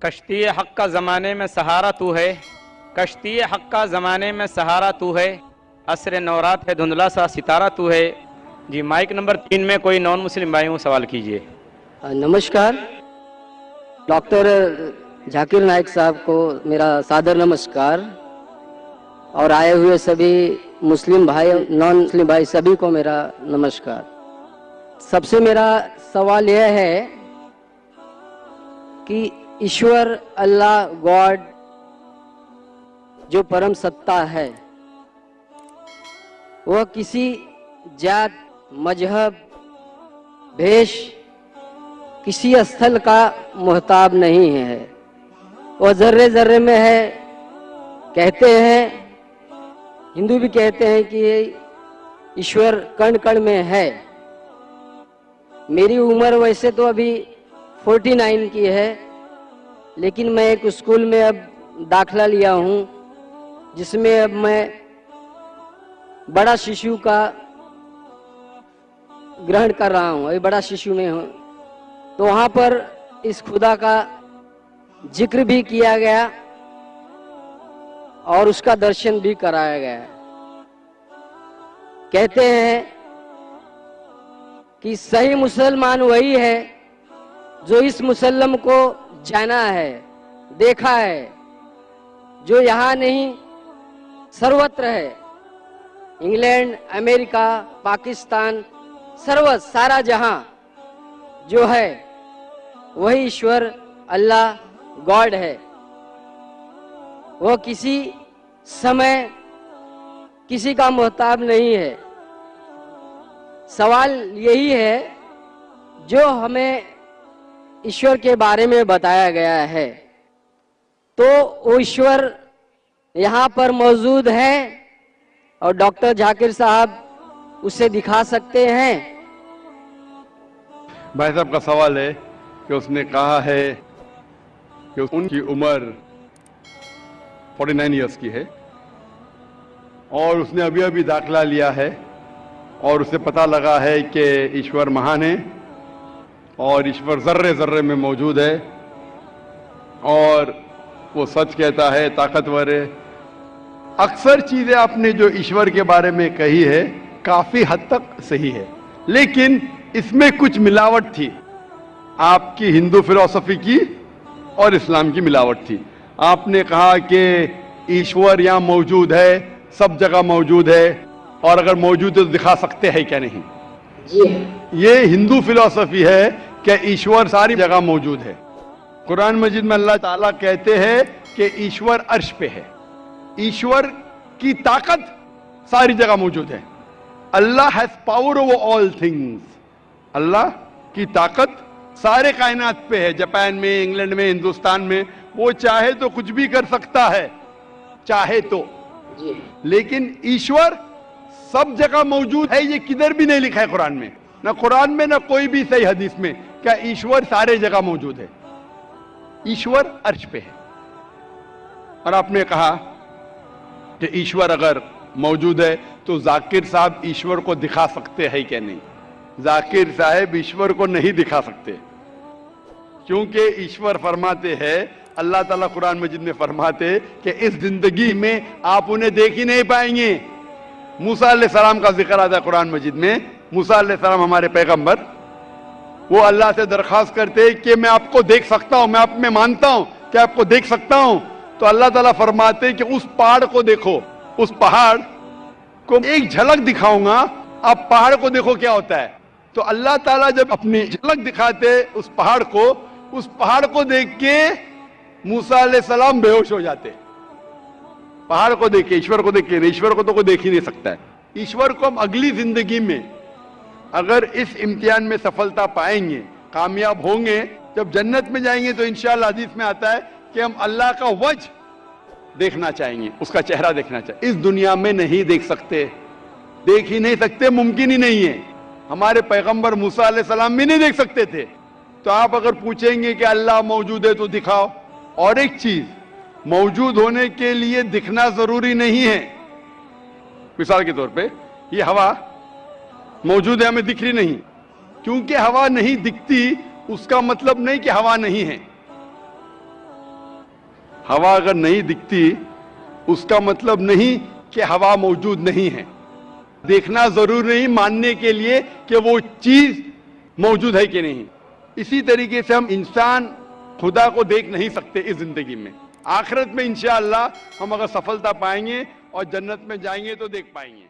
कश्ती हक का ज़माने में सहारा तू है, कश्ती हक का ज़माने में सहारा तू है, असर नौरात है धुंधला सा सितारा तू है। जी, माइक नंबर 3 में कोई नॉन मुस्लिम भाई हो सवाल कीजिए। नमस्कार, डॉक्टर जाकिर नाइक साहब को मेरा सादर नमस्कार और आए हुए सभी मुस्लिम भाई नॉन मुस्लिम भाई सभी को मेरा नमस्कार। सबसे मेरा सवाल यह है कि ईश्वर अल्लाह गॉड जो परम सत्ता है वह किसी जात मजहब भेष किसी स्थल का मोहताब नहीं है, वह जर्रे जर्रे में है। कहते हैं, हिंदू भी कहते हैं कि ईश्वर कण कण में है। मेरी उम्र वैसे तो अभी 49 की है, लेकिन मैं एक स्कूल में अब दाखला लिया हूँ जिसमें अब मैं बड़ा शिशु का ग्रहण कर रहा हूँ, अभी बड़ा शिशु में हूँ। तो वहाँ पर इस खुदा का जिक्र भी किया गया और उसका दर्शन भी कराया गया। कहते हैं कि सही मुसलमान वही है जो इस मुसल्लम को जाना है, देखा है, जो यहाँ नहीं सर्वत्र है। इंग्लैंड, अमेरिका, पाकिस्तान, सारा जहां जो है वही ईश्वर अल्लाह गॉड है। वह किसी समय किसी का मोहताब नहीं है। सवाल यही है, जो हमें ईश्वर के बारे में बताया गया है तो वो ईश्वर यहाँ पर मौजूद है और डॉक्टर जाकिर साहब उसे दिखा सकते हैं। भाई साहब का सवाल है कि उसने कहा है कि उनकी उम्र 49 इयर्स की है और उसने अभी अभी दाखिला लिया है और उसे पता लगा है कि ईश्वर महान है और ईश्वर जर्रे जर्रे में मौजूद है और वो सच कहता है, ताकतवर है। अक्सर चीजें आपने जो ईश्वर के बारे में कही है काफी हद तक सही है, लेकिन इसमें कुछ मिलावट थी, आपकी हिंदू फिलॉसफी की और इस्लाम की मिलावट थी। आपने कहा कि ईश्वर यहां मौजूद है, सब जगह मौजूद है और अगर मौजूद है तो दिखा सकते हैं क्या नहीं। ये हिंदू फिलॉसफी है कि ईश्वर सारी जगह मौजूद है। कुरान मजीद में अल्लाह ताला कहते हैं कि ईश्वर अर्श पे है, ईश्वर की ताकत सारी जगह मौजूद है। Allah has power over all things, Allah की ताकत सारे कायनात पे है। जापान में, इंग्लैंड में, हिंदुस्तान में, वो चाहे तो कुछ भी कर सकता है, चाहे तो। लेकिन ईश्वर सब जगह मौजूद है, ये किधर भी नहीं लिखा है कुरान में, ना कुरान में ना कोई भी सही हदीस में क्या ईश्वर सारे जगह मौजूद है। ईश्वर अर्श पे है। और आपने कहा कि ईश्वर अगर मौजूद है तो जाकिर साहब ईश्वर को दिखा सकते हैं क्या नहीं। जाकिर साहब ईश्वर को नहीं दिखा सकते, क्योंकि ईश्वर फरमाते हैं, अल्लाह ताला कुरान मजीद में फरमाते कि इस जिंदगी में आप उन्हें देख ही नहीं पाएंगे। मूसा अलैहिस्सलाम का जिक्र आता है कुरान मजीद में। मूसा अलैहिस्सलाम हमारे पैगंबर, वो अल्लाह से दरख्वास्त करते कि मैं आपको देख सकता हूं, मैं आप में मानता हूं कि आपको देख सकता हूं। तो अल्लाह ताला फरमाते कि उस पहाड़ को देखो, उस पहाड़ को एक झलक दिखाऊंगा, आप पहाड़ को देखो क्या होता है। तो अल्लाह ताला जब अपनी झलक दिखाते उस पहाड़ को देख के मूसा अलैहिस्सलाम बेहोश हो जाते। पहाड़ को देख के, ईश्वर को देख के, ईश्वर को तो कोई देख ही नहीं सकता है। ईश्वर को हम अगली जिंदगी में अगर इस इम्तिहान में सफलता पाएंगे, कामयाब होंगे, जब जन्नत में जाएंगे तो इंशाअल्लाह हदीस में आता है कि हम अल्लाह का वजह देखना चाहेंगे, उसका चेहरा देखना चाहिए। इस दुनिया में नहीं देख सकते, देख ही नहीं सकते, मुमकिन ही नहीं है। हमारे पैगंबर मूसा अलैहिस्सलाम भी नहीं देख सकते थे। तो आप अगर पूछेंगे कि अल्लाह मौजूद है तो दिखाओ। और एक चीज, मौजूद होने के लिए दिखना जरूरी नहीं है। मिसाल के तौर पे ये हवा मौजूद है, हमें दिख रही नहीं, क्योंकि हवा नहीं दिखती उसका मतलब नहीं कि हवा नहीं है। हवा अगर नहीं दिखती उसका मतलब नहीं कि हवा मौजूद नहीं है। देखना जरूर नहीं मानने के लिए कि वो चीज मौजूद है कि नहीं। इसी तरीके से हम इंसान खुदा को देख नहीं सकते इस जिंदगी में। आखिरत में इंशाअल्लाह हम अगर सफलता पाएंगे और जन्नत में जाएंगे तो देख पाएंगे।